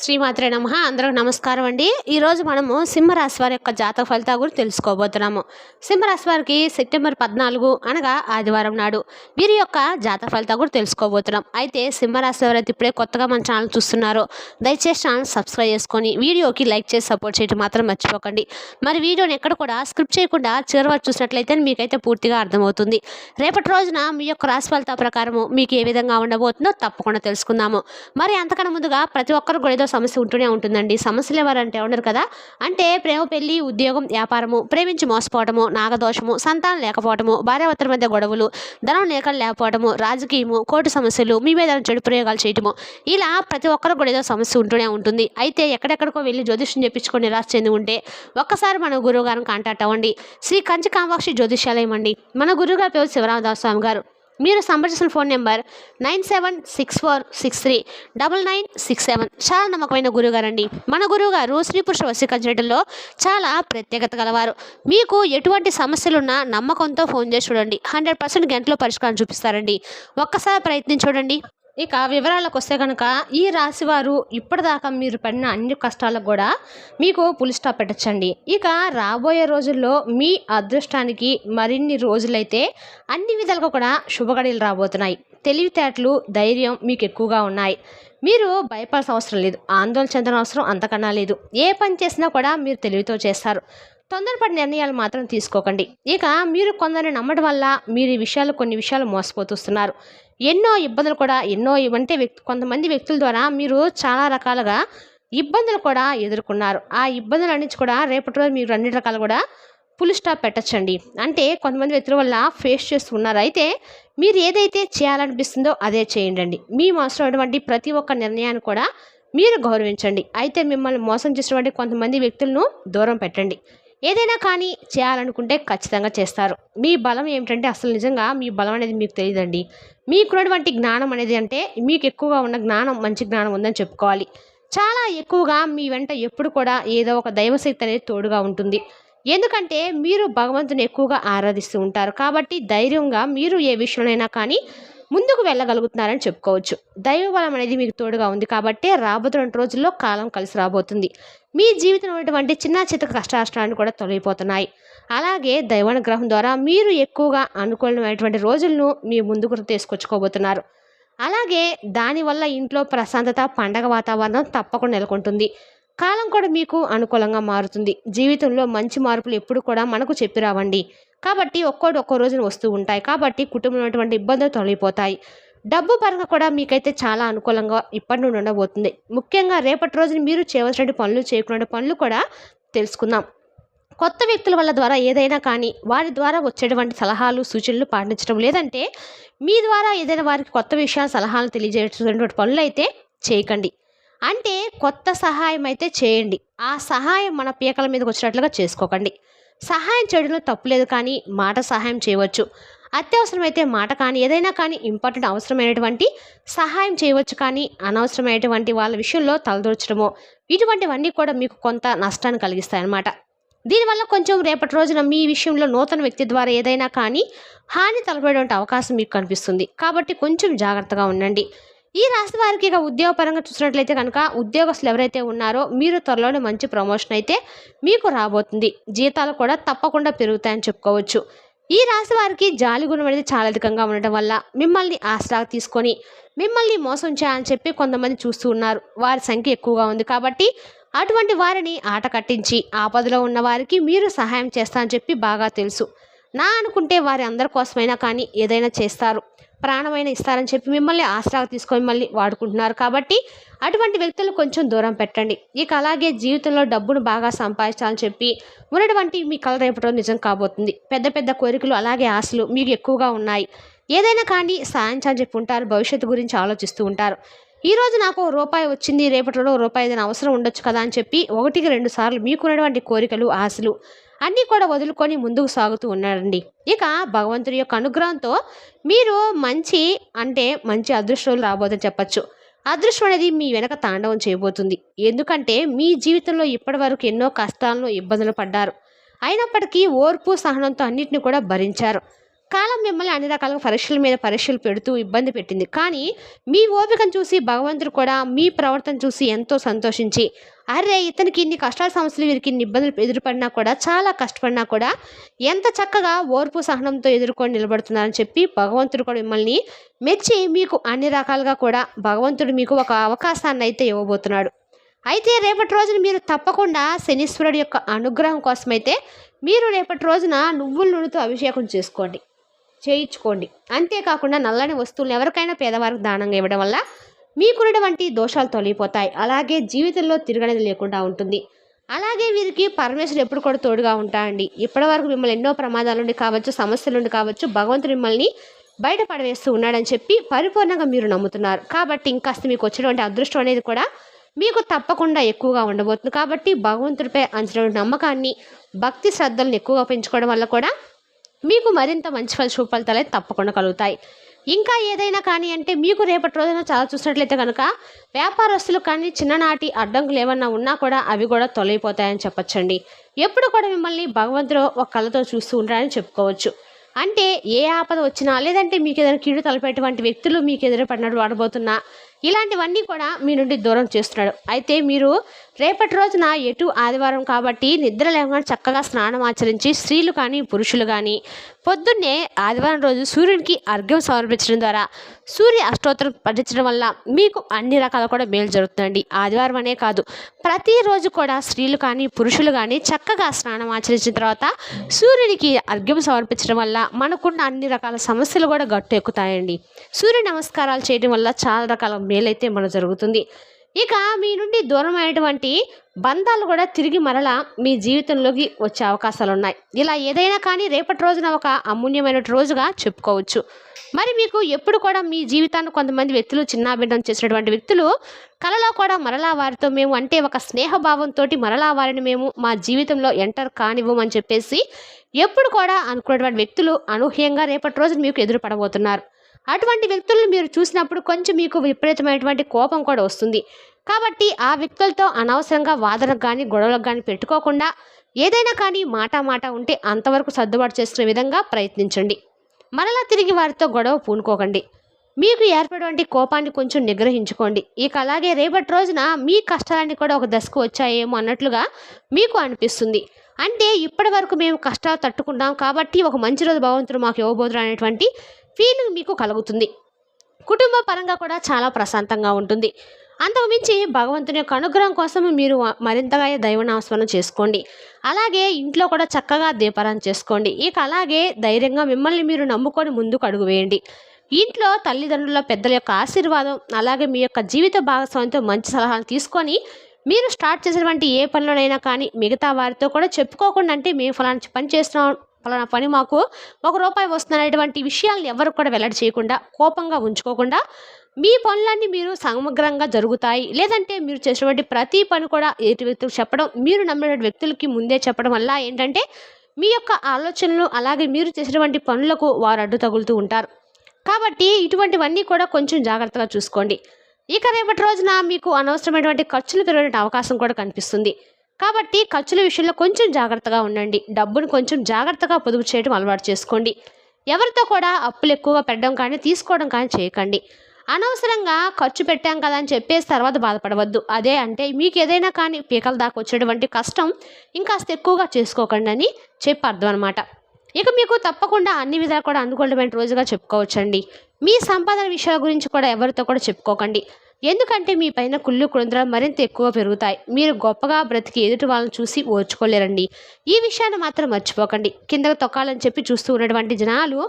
శ్రీమాత్రే నమః. అందరికి నమస్కారం అండి. ఈరోజు మనము సింహరాశి వారి యొక్క జాతక ఫలితాల గురించి తెలుసుకోబోతున్నాము. సింహరాశి వారికి సెప్టెంబర్ 14 అనగా ఆదివారం నాడు వీరి యొక్క జాతక ఫలితాల గురించి తెలుసుకోబోతున్నాం. అయితే సింహరాశి ఎవరైతే ఇప్పుడే కొత్తగా మన ఛానల్ చూస్తున్నారో దయచేసి ఛానల్ సబ్స్క్రైబ్ చేసుకొని వీడియోకి లైక్ చేసి సపోర్ట్ చేయడం మాత్రం మర్చిపోకండి. మరి వీడియోని ఎక్కడ కూడా స్క్రిప్ట్ చేయకుండా చివరి వరకు చూసినట్లయితే మీకైతే పూర్తిగా అర్థమవుతుంది. రేపటి రోజున మీ యొక్క రాశి ఫలితాల ప్రకారము మీకు ఏ విధంగా ఉండబోతుందో తప్పకుండా తెలుసుకుందాము. మరి అంతకన్నా ముందుగా ప్రతి ఒక్కరు కూడా ఏదో సమస్య ఉంటూనే ఉంటుందండి. సమస్యలు ఎవరంటే ఉండరు కదా. అంటే ప్రేమ, పెళ్లి, ఉద్యోగం, వ్యాపారము, ప్రేమించి మోసపోవటము, నాగదోషము, సంతానం లేకపోవటము, భార్యాభర్తల మధ్య గొడవలు, ధనం లేకపోవటము, రాజకీయము, కోర్టు సమస్యలు, మీ మీద చెడు ప్రయోగాలు చేయటము, ఇలా ప్రతి ఒక్కరు కూడా ఏదో సమస్య ఉంటూనే ఉంటుంది. అయితే ఎక్కడెక్కడికో వెళ్ళి జ్యోతిష్యం చెప్పించుకొని నిరాశ చెంది ఉంటే ఒక్కసారి మన గురువు గారిని కాంటాక్ట్ అవ్వండి. శ్రీ కంచి కామాక్షి జ్యోతిష్యాలయం అండి. మన గురువు గారి పేరు శివరామదాస్ స్వామి గారు. మీరు సంప్రదించిన ఫోన్ నెంబర్ 9764639967. చాలా నమ్మకమైన గురువుగారండి. మన గురువుగారు స్త్రీ పురుష వశీకరించడంలో చాలా ప్రత్యేకత గలవారు. మీకు ఎటువంటి సమస్యలున్నా నమ్మకంతో ఫోన్ చేసి చూడండి, 100% గంటలో పరిష్కారం చూపిస్తారండి. ఒక్కసారి ప్రయత్నించి చూడండి. ఇక వివరాలకు వస్తే కనుక ఈ రాశివారు ఇప్పటిదాకా మీరు పడిన అన్ని కష్టాలకు కూడా మీకు పులి స్టాప్ పెట్టచ్చండి. ఇక రాబోయే రోజుల్లో మీ అదృష్టానికి మరిన్ని రోజులైతే అన్ని విధాలుగా కూడా శుభగడియలు రాబోతున్నాయి. తెలివితేటలు, ధైర్యం మీకు ఎక్కువగా ఉన్నాయి. మీరు భయపడాల్సిన అవసరం లేదు, ఆందోళన చెందిన అవసరం అంతకన్నా లేదు. ఏ పని చేసినా కూడా మీరు తెలివితో చేస్తారు. తొందరపడి నిర్ణయాలు మాత్రం తీసుకోకండి. ఇక మీరు కొందరిని నమ్మడం వల్ల మీరు ఈ విషయాలు కొన్ని విషయాలు మోసపోతున్నారు. ఎన్నో ఇబ్బందులు కూడా అంటే కొంతమంది వ్యక్తుల ద్వారా మీరు చాలా రకాలుగా ఇబ్బందులు కూడా ఎదుర్కొన్నారు. ఆ ఇబ్బందులు అన్నించి కూడా రేపటి రోజు మీరు అన్ని రకాలు కూడా ఫుల్ స్టాప్ పెట్టచ్చండి. అంటే కొంతమంది వ్యక్తుల వల్ల ఫేస్ చేస్తున్నారు. అయితే మీరు ఏదైతే చేయాలనిపిస్తుందో అదే చేయండి. మీ మనసులోటువంటి ప్రతి ఒక్క నిర్ణయాన్ని కూడా మీరు గౌరవించండి. అయితే మిమ్మల్ని మోసం చేసినటువంటి కొంతమంది వ్యక్తులను దూరం పెట్టండి. ఏదైనా కానీ చేయాలనుకుంటే ఖచ్చితంగా చేస్తారు. మీ బలం ఏమిటంటే అసలు నిజంగా మీ బలం అనేది మీకు తెలియదండి. మీకున్నటువంటి జ్ఞానం అనేది అంటే మీకు ఎక్కువగా ఉన్న జ్ఞానం మంచి జ్ఞానం ఉందని చెప్పుకోవాలి. చాలా ఎక్కువగా మీ వెంట ఎప్పుడు కూడా ఏదో ఒక దైవశక్తి అనేది తోడుగా ఉంటుంది. ఎందుకంటే మీరు భగవంతుని ఎక్కువగా ఆరాధిస్తూ ఉంటారు. కాబట్టి ధైర్యంగా మీరు ఏ విషయంలోనైనా కానీ ముందుకు వెళ్ళగలుగుతున్నారని చెప్పుకోవచ్చు. దైవబలం అనేది మీకు తోడుగా ఉంది కాబట్టి రాబోతున్న రోజుల్లో కాలం కలిసి రాబోతుంది. మీ జీవితంలో ఉన్నటువంటి చిన్న చితక కష్టాలను కూడా తొలగిపోతున్నాయి. అలాగే దైవానుగ్రహం ద్వారా మీరు ఎక్కువగా అనుకూలమైనటువంటి రోజులను మీ ముందుకు తీసుకొచ్చుకోబోతున్నారు. అలాగే దానివల్ల ఇంట్లో ప్రశాంతత, పండగ వాతావరణం తప్పకుండా నెలకొంటుంది. కాలం కూడా మీకు అనుకూలంగా మారుతుంది. జీవితంలో మంచి మార్పులు ఎప్పుడు కూడా మనకు చెప్పి రావండి. కాబట్టి ఒక్కో రోజున వస్తూ ఉంటాయి. కాబట్టి కుటుంబంలో ఉన్నటువంటి ఇబ్బందులు తొలగిపోతాయి. డబ్బు పరంగా కూడా మీకైతే చాలా అనుకూలంగా ఇప్పటి నుండి ఉండబోతుంది. ముఖ్యంగా రేపటి రోజున మీరు చేయవలసిన పనులు, చేయకుండా పనులు కూడా తెలుసుకుందాం. కొత్త వ్యక్తుల వల్ల ద్వారా ఏదైనా కానీ వారి ద్వారా వచ్చేటువంటి సలహాలు, సూచనలు పాటించడం, లేదంటే మీ ద్వారా ఏదైనా వారికి కొత్త విషయాలు, సలహాలు తెలియజేసేటువంటి పనులు అయితే చేయకండి. అంటే కొత్త సహాయం అయితే చేయండి. ఆ సహాయం మన పీకల మీదకి వచ్చినట్లుగా చేసుకోకండి. సహాయం చేయడంలో తప్పులేదు, కానీ మాట సహాయం చేయవచ్చు. అత్యవసరమైతే మాట కానీ ఏదైనా కానీ ఇంపార్టెంట్ అవసరమైనటువంటి సహాయం చేయవచ్చు. కానీ అనవసరమైనటువంటి వాళ్ళ విషయంలో తలదూర్చడమో ఇటువంటివన్నీ కూడా మీకు కొంత నష్టాన్ని కలిగిస్తాయన్నమాట. దీనివల్ల కొంచెం రేపటి రోజున మీ విషయంలో నూతన వ్యక్తి ద్వారా ఏదైనా కానీ హాని తలపడేటువంటి అవకాశం మీకు కనిపిస్తుంది. కాబట్టి కొంచెం జాగ్రత్తగా ఉండండి. ఈ రాశి వారికి ఇక ఉద్యోగపరంగా చూసినట్లయితే కనుక ఉద్యోగస్తులు ఎవరైతే ఉన్నారో మీరు త్వరలోనే మంచి ప్రమోషన్ అయితే మీకు రాబోతుంది. జీతాలు కూడా తప్పకుండా పెరుగుతాయని చెప్పుకోవచ్చు. ఈ రాశి వారికి జాలి గుణం అనేది చాలా అధికంగా ఉండటం వల్ల మిమ్మల్ని ఆసరా తీసుకొని మిమ్మల్ని మోసం చేయాలని చెప్పి కొంతమంది చూస్తూ ఉన్నారు. వారి సంఖ్య ఎక్కువగా ఉంది. కాబట్టి అటువంటి వారిని ఆట కట్టించి ఆపదలో ఉన్న వారికి మీరు సహాయం చేస్తారని చెప్పి బాగా తెలుసు. అనుకుంటే వారి అందరి కోసమైనా కానీ ఏదైనా చేస్తారు, ప్రాణమైన ఇస్తారని చెప్పి మిమ్మల్ని ఆసరాగా తీసుకొని మిమ్మల్ని వాడుకుంటున్నారు. కాబట్టి అటువంటి వ్యక్తులు కొంచెం దూరం పెట్టండి. ఇక అలాగే జీవితంలో డబ్బును బాగా సంపాదించాలని చెప్పి ఉన్నటువంటి మీ కల రేపటి నిజం కాబోతుంది. పెద్ద పెద్ద కోరికలు, అలాగే ఆశలు మీకు ఎక్కువగా ఉన్నాయి. ఏదైనా కానీ సాధించాలని చెప్పి ఉంటారు. భవిష్యత్తు గురించి ఆలోచిస్తూ ఉంటారు. ఈరోజు నాకు రూపాయి వచ్చింది, రేపటిలో రూపాయి ఏదైనా అవసరం ఉండొచ్చు కదా అని చెప్పి 1-2 సార్లు మీకున్నటువంటి కోరికలు, ఆశలు అన్నీ కూడా వదులుకొని ముందుకు సాగుతూ ఉన్నారండి. ఇక భగవంతుడి యొక్క అనుగ్రహంతో మీరు మంచి అదృష్టం రాబోదని చెప్పచ్చు. అదృష్టం అనేది మీ వెనక తాండవం చేయబోతుంది. ఎందుకంటే మీ జీవితంలో ఇప్పటి వరకు ఎన్నో కష్టాలను, ఇబ్బందులు పడ్డారు. అయినప్పటికీ ఓర్పు, సహనంతో అన్నిటిని కూడా భరించారు. కాలం మిమ్మల్ని అన్ని రకాలుగా పరీక్షల మీద పరీక్షలు పెడుతూ ఇబ్బంది పెట్టింది. కానీ మీ ఓపికను చూసి భగవంతుడు కూడా మీ ప్రవర్తన చూసి ఎంతో సంతోషించి, అరే ఇతనికి ఇన్ని కష్టాల సమస్యలు, వీరికి ఇన్ని ఇబ్బందులు ఎదురుపడినా కూడా, చాలా కష్టపడినా కూడా ఎంత చక్కగా ఓర్పు సహనంతో ఎదుర్కొని నిలబడుతున్నారని చెప్పి భగవంతుడు కూడా మిమ్మల్ని మెచ్చి మీకు అన్ని రకాలుగా కూడా భగవంతుడు మీకు ఒక అవకాశాన్ని అయితే ఇవ్వబోతున్నాడు. అయితే రేపటి రోజున మీరు తప్పకుండా శనీశ్వరుడు యొక్క అనుగ్రహం కోసమైతే మీరు రేపటి రోజున నువ్వుల నూనెతో అభిషేకం చేయించుకోండి. అంతేకాకుండా నల్లని వస్తువులను ఎవరికైనా పేదవారికి దానంగా ఇవ్వడం వల్ల మీకున్నటువంటి దోషాలు తొలగిపోతాయి. అలాగే జీవితంలో తిరగనేది లేకుండా ఉంటుంది. అలాగే వీరికి పరమేశ్వరుడు ఎప్పుడు కూడా తోడుగా ఉంటాయండి. ఇప్పటివరకు మిమ్మల్ని ఎన్నో ప్రమాదాల నుండి కావచ్చు, సమస్యల నుండి కావచ్చు, భగవంతుడు మిమ్మల్ని బయటపడవేస్తూ ఉన్నాడని చెప్పి పరిపూర్ణంగా మీరు నమ్ముతున్నారు. కాబట్టి ఇంకాస్త మీకు వచ్చినటువంటి అదృష్టం అనేది కూడా మీకు తప్పకుండా ఎక్కువగా ఉండబోతుంది. కాబట్టి భగవంతుడిపై అంచనా నమ్మకాన్ని, భక్తి శ్రద్ధలను ఎక్కువగా పెంచుకోవడం వల్ల కూడా మీకు మరింత మంచి ఫలితాలు అయితే తప్పకుండా కలుగుతాయి. ఇంకా ఏదైనా కానీ అంటే మీకు రేపటి రోజున చాలా చూసినట్లయితే కనుక వ్యాపారస్తులు కానీ చిన్ననాటి అడ్డంకులు ఏమన్నా ఉన్నా కూడా అవి కూడా తొలగిపోతాయని చెప్పొచ్చండి. ఎప్పుడు కూడా మిమ్మల్ని భగవంతుడు ఒక కళ్ళతో చూస్తూ ఉంటారని చెప్పుకోవచ్చు. అంటే ఏ ఆపద వచ్చినా, లేదంటే మీకు ఏదైనా కీడు తలపెట్టేటువంటి వ్యక్తులు మీకు ఎదురుపడినట్టు వాడబోతున్నా, ఇలాంటివన్నీ కూడా మీ నుండి దూరం చేస్తున్నాడు. అయితే మీరు రేపటి రోజున ఎటు ఆదివారం కాబట్టి నిద్ర లేకుండా చక్కగా స్నానం ఆచరించి స్త్రీలు కానీ పురుషులు కానీ పొద్దున్నే ఆదివారం రోజు సూర్యునికి అర్ఘ్యం సమర్పించడం ద్వారా సూర్య అష్టోత్తరం పఠించడం వల్ల మీకు అన్ని రకాల కూడా మేలు జరుగుతుందండి. ఆదివారం అనే కాదు, ప్రతిరోజు కూడా స్త్రీలు కానీ పురుషులు కానీ చక్కగా స్నానం ఆచరించిన తర్వాత సూర్యునికి అర్ఘ్యం సమర్పించడం వల్ల మనకున్న అన్ని రకాల సమస్యలు కూడా గట్టు ఎక్కుతాయండి. సూర్య నమస్కారాలు చేయడం వల్ల చాలా రకాల మేలైతే మనకు జరుగుతుంది. ఇక మీ నుండి దూరమైనటువంటి బంధాలు కూడా తిరిగి మరలా మీ జీవితంలోకి వచ్చే అవకాశాలు ఉన్నాయి. ఇలా ఏదైనా కానీ రేపటి రోజున ఒక అమూల్యమైన రోజుగా చెప్పుకోవచ్చు. మరి మీకు ఎప్పుడు కూడా మీ జీవితాన్ని కొంతమంది వ్యక్తులు చిన్నాభిన్నం చేసినటువంటి వ్యక్తులు కలలో కూడా మరలా వారితో మేము అంటే ఒక స్నేహభావంతో మరలా వారిని మేము మా జీవితంలో ఎంటర్ కానివ్వమని చెప్పేసి ఎప్పుడు కూడా అనుకున్నటువంటి వ్యక్తులు అనూహ్యంగా రేపటి రోజున మీకు ఎదురుపడబోతున్నారు. అటువంటి వ్యక్తులను మీరు చూసినప్పుడు కొంచెం మీకు విపరీతమైనటువంటి కోపం కూడా వస్తుంది. కాబట్టి ఆ వ్యక్తులతో అనవసరంగా వాదనకు కానీ గొడవలకు కానీ పెట్టుకోకుండా ఏదైనా కానీ మాట ఉంటే అంతవరకు సర్దుబాటు చేసుకునే విధంగా ప్రయత్నించండి. మరలా తిరిగి వారితో గొడవ పూనుకోకండి. మీకు ఏర్పడేటువంటి కోపాన్ని కొంచెం నిగ్రహించుకోండి. ఇక అలాగే రేపటి రోజున మీ కష్టాలన్నీ కూడా ఒక దశకు వచ్చాయేమో అన్నట్లుగా మీకు అనిపిస్తుంది. అంటే ఇప్పటి వరకు మేము కష్టాలు తట్టుకున్నాం కాబట్టి ఒక మంచి రోజు భగవంతుడు మాకు ఇవ్వబోతున్నారు అనేటువంటి ఫీలింగ్ మీకు కలుగుతుంది. కుటుంబ పరంగా కూడా చాలా ప్రశాంతంగా ఉంటుంది. అంతకుమించి భగవంతుని యొక్క అనుగ్రహం కోసం మీరు మరింతగా దైవనామస్మరణ చేసుకోండి. అలాగే ఇంట్లో కూడా చక్కగా దీపారాధన చేసుకోండి. ఇక అలాగే ధైర్యంగా మిమ్మల్ని మీరు నమ్ముకొని ముందుకు అడుగు వేయండి. ఇంట్లో తల్లిదండ్రుల పెద్దల యొక్క ఆశీర్వాదం, అలాగే మీ యొక్క జీవిత భాగస్వామితో మంచి సలహాలు తీసుకొని మీరు స్టార్ట్ చేసినటువంటి ఏ పనిలోనైనా కానీ మిగతా వారితో కూడా చెప్పుకోకుండా, అంటే మేము ఫలానా పని చేస్తున్నాం, ఫలానా పని మాకు ₹1 వస్తుందనేటువంటి విషయాలను ఎవరు కూడా వెల్లడి చేయకుండా, కోపంగా ఉంచుకోకుండా మీ పనులన్నీ మీరు సమగ్రంగా జరుగుతాయి. లేదంటే మీరు చేసినటువంటి ప్రతి పని కూడా ఎదుటి వ్యక్తులకు చెప్పడం, మీరు నమ్మిన వ్యక్తులకి ముందే చెప్పడం వల్ల ఏంటంటే మీ యొక్క ఆలోచనలు అలాగే మీరు చేసినటువంటి పనులకు వారు అడ్డు తగులుతూ ఉంటారు. కాబట్టి ఇటువంటివన్నీ కూడా కొంచెం జాగ్రత్తగా చూసుకోండి. ఇక రేపటి రోజున మీకు అనవసరమైనటువంటి ఖర్చులు పెరిగే అవకాశం కూడా కనిపిస్తుంది. కాబట్టి ఖర్చుల విషయంలో కొంచెం జాగ్రత్తగా ఉండండి. డబ్బును కొంచెం జాగ్రత్తగా పొదుపు చేయడం అలవాటు చేసుకోండి. ఎవరితో కూడా అప్పులు ఎక్కువగా పెట్టడం కానీ తీసుకోవడం కానీ చేయకండి. అనవసరంగా ఖర్చు పెట్టాం కదా అని చెప్పేసి తర్వాత బాధపడవద్దు. అదే అంటే మీకు ఏదైనా కానీ పీకల దాకా వచ్చేటువంటి కష్టం ఇంకాస్త ఎక్కువగా చేసుకోకండి అని చెప్పి అర్థం అనమాట. ఇక మీకు తప్పకుండా అన్ని విధాలు కూడా అనుకూలమైన రోజుగా చెప్పుకోవచ్చండి. మీ సంపాదన విషయాల గురించి కూడా ఎవరితో కూడా చెప్పుకోకండి. ఎందుకంటే మీ పైన కుళ్ళు కురంధ్రాలు మరింత ఎక్కువ పెరుగుతాయి. మీరు గొప్పగా బ్రతికి ఎదుటి వాళ్ళని చూసి ఓర్చుకోలేరండి. ఈ విషయాన్ని మాత్రం మర్చిపోకండి. కిందకు తొక్కాలని చెప్పి చూస్తూ ఉన్నటువంటి జనాలు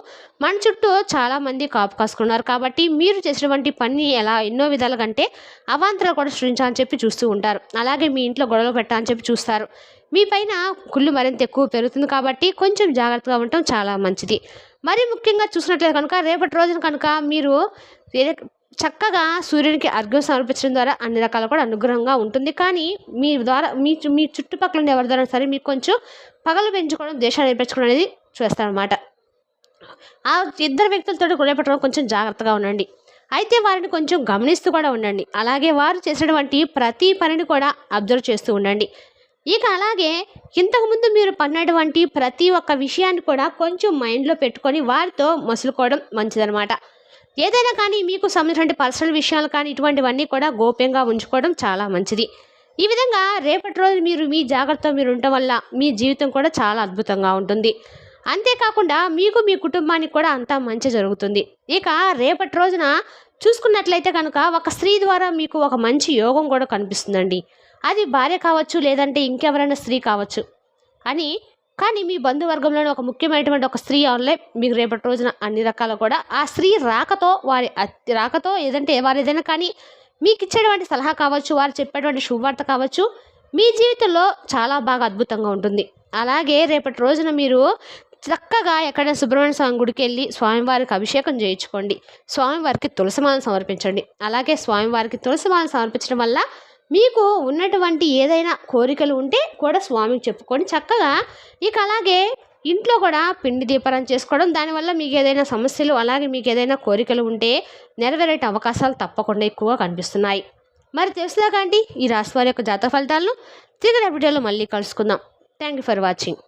మన చుట్టూ చాలామంది కాపు కాసుకున్నారు. కాబట్టి మీరు చేసినటువంటి పని ఎలా ఎన్నో విధాలుగా అంటే అవాంతరాలు కూడా సృష్టించాలని చెప్పి చూస్తూ ఉంటారు. అలాగే మీ ఇంట్లో గొడవలు పెట్టాలని చెప్పి చూస్తారు. మీ పైన కుళ్ళు మరింత ఎక్కువ పెరుగుతుంది. కాబట్టి కొంచెం జాగ్రత్తగా ఉండటం చాలా మంచిది. మరి ముఖ్యంగా చూసినట్లయితే కనుక రేపటి రోజున కనుక మీరు చక్కగా సూర్యునికి అర్ఘ్యం సమర్పించడం ద్వారా అన్ని రకాల కూడా అనుగ్రహంగా ఉంటుంది. కానీ మీ ద్వారా మీ చుట్టుపక్కల ఉండే ఎవరి ద్వారా సరే మీకు కొంచెం పగలు పెంచుకోవడం, దేశాన్ని నేర్పించుకోవడం అనేది చేస్తారనమాట. ఆ ఇద్దరు వ్యక్తులతో రేపటి రోజు కొంచెం జాగ్రత్తగా ఉండండి. అయితే వారిని కొంచెం గమనిస్తూ కూడా ఉండండి. అలాగే వారు చేసినటువంటి ప్రతి పనిని కూడా అబ్జర్వ్ చేస్తూ ఉండండి. ఇక అలాగే ఇంతకుముందు మీరు పడినటువంటి ప్రతి ఒక్క విషయాన్ని కూడా కొంచెం మైండ్లో పెట్టుకొని వారితో మసులుకోవడం మంచిదనమాట. ఏదైనా కానీ మీకు సంబంధించిన పర్సనల్ విషయాలు కానీ ఇటువంటివన్నీ కూడా గోప్యంగా ఉంచుకోవడం చాలా మంచిది. ఈ విధంగా రేపటి రోజు మీరు మీ జాగ్రత్తతో మీరు ఉండటం వల్ల మీ జీవితం కూడా చాలా అద్భుతంగా ఉంటుంది. అంతేకాకుండా మీకు మీ కుటుంబానికి కూడా అంతా మంచి జరుగుతుంది. ఇక రేపటి రోజున చూసుకున్నట్లయితే కనుక ఒక స్త్రీ ద్వారా మీకు ఒక మంచి యోగం కూడా కనిపిస్తుందండి. అది భార్య కావచ్చు, లేదంటే ఇంకెవరైనా స్త్రీ కావచ్చు. అని కానీ మీ బంధువర్గంలోని ఒక ముఖ్యమైనటువంటి ఒక స్త్రీ వల్లే మీకు రేపటి రోజున అన్ని రకాల కూడా ఆ స్త్రీ రాకతో రాకతో ఏదంటే వారు ఏదైనా కానీ మీకు ఇచ్చేటువంటి సలహా కావచ్చు, వారు చెప్పేటువంటి శుభవార్త కావచ్చు, మీ జీవితంలో చాలా బాగా అద్భుతంగా ఉంటుంది. అలాగే రేపటి రోజున మీరు చక్కగా ఎక్కడైనా సుబ్రహ్మణ్య స్వామి గుడికి వెళ్ళి స్వామివారికి అభిషేకం చేయించుకోండి. స్వామివారికి తులసిమాలను సమర్పించండి. అలాగే స్వామివారికి తులసిమాలను సమర్పించడం వల్ల మీకు ఉన్నటువంటి ఏదైనా కోరికలు ఉంటే కూడా స్వామికి చెప్పుకొని చక్కగా ఇక అలాగే ఇంట్లో కూడా పిండి దీపారాధన చేసుకోవడం, దానివల్ల మీకు ఏదైనా సమస్యలు అలాగే మీకు ఏదైనా కోరికలు ఉంటే నెరవేరే అవకాశాలు తప్పకుండా ఎక్కువగా కనిపిస్తున్నాయి. మరి తెలుసులాగా అండి ఈ రాశి వారి యొక్క జాతక ఫలితాలను తిరిగి వీడియోలో మళ్ళీ కలుసుకుందాం. Thank you for watching.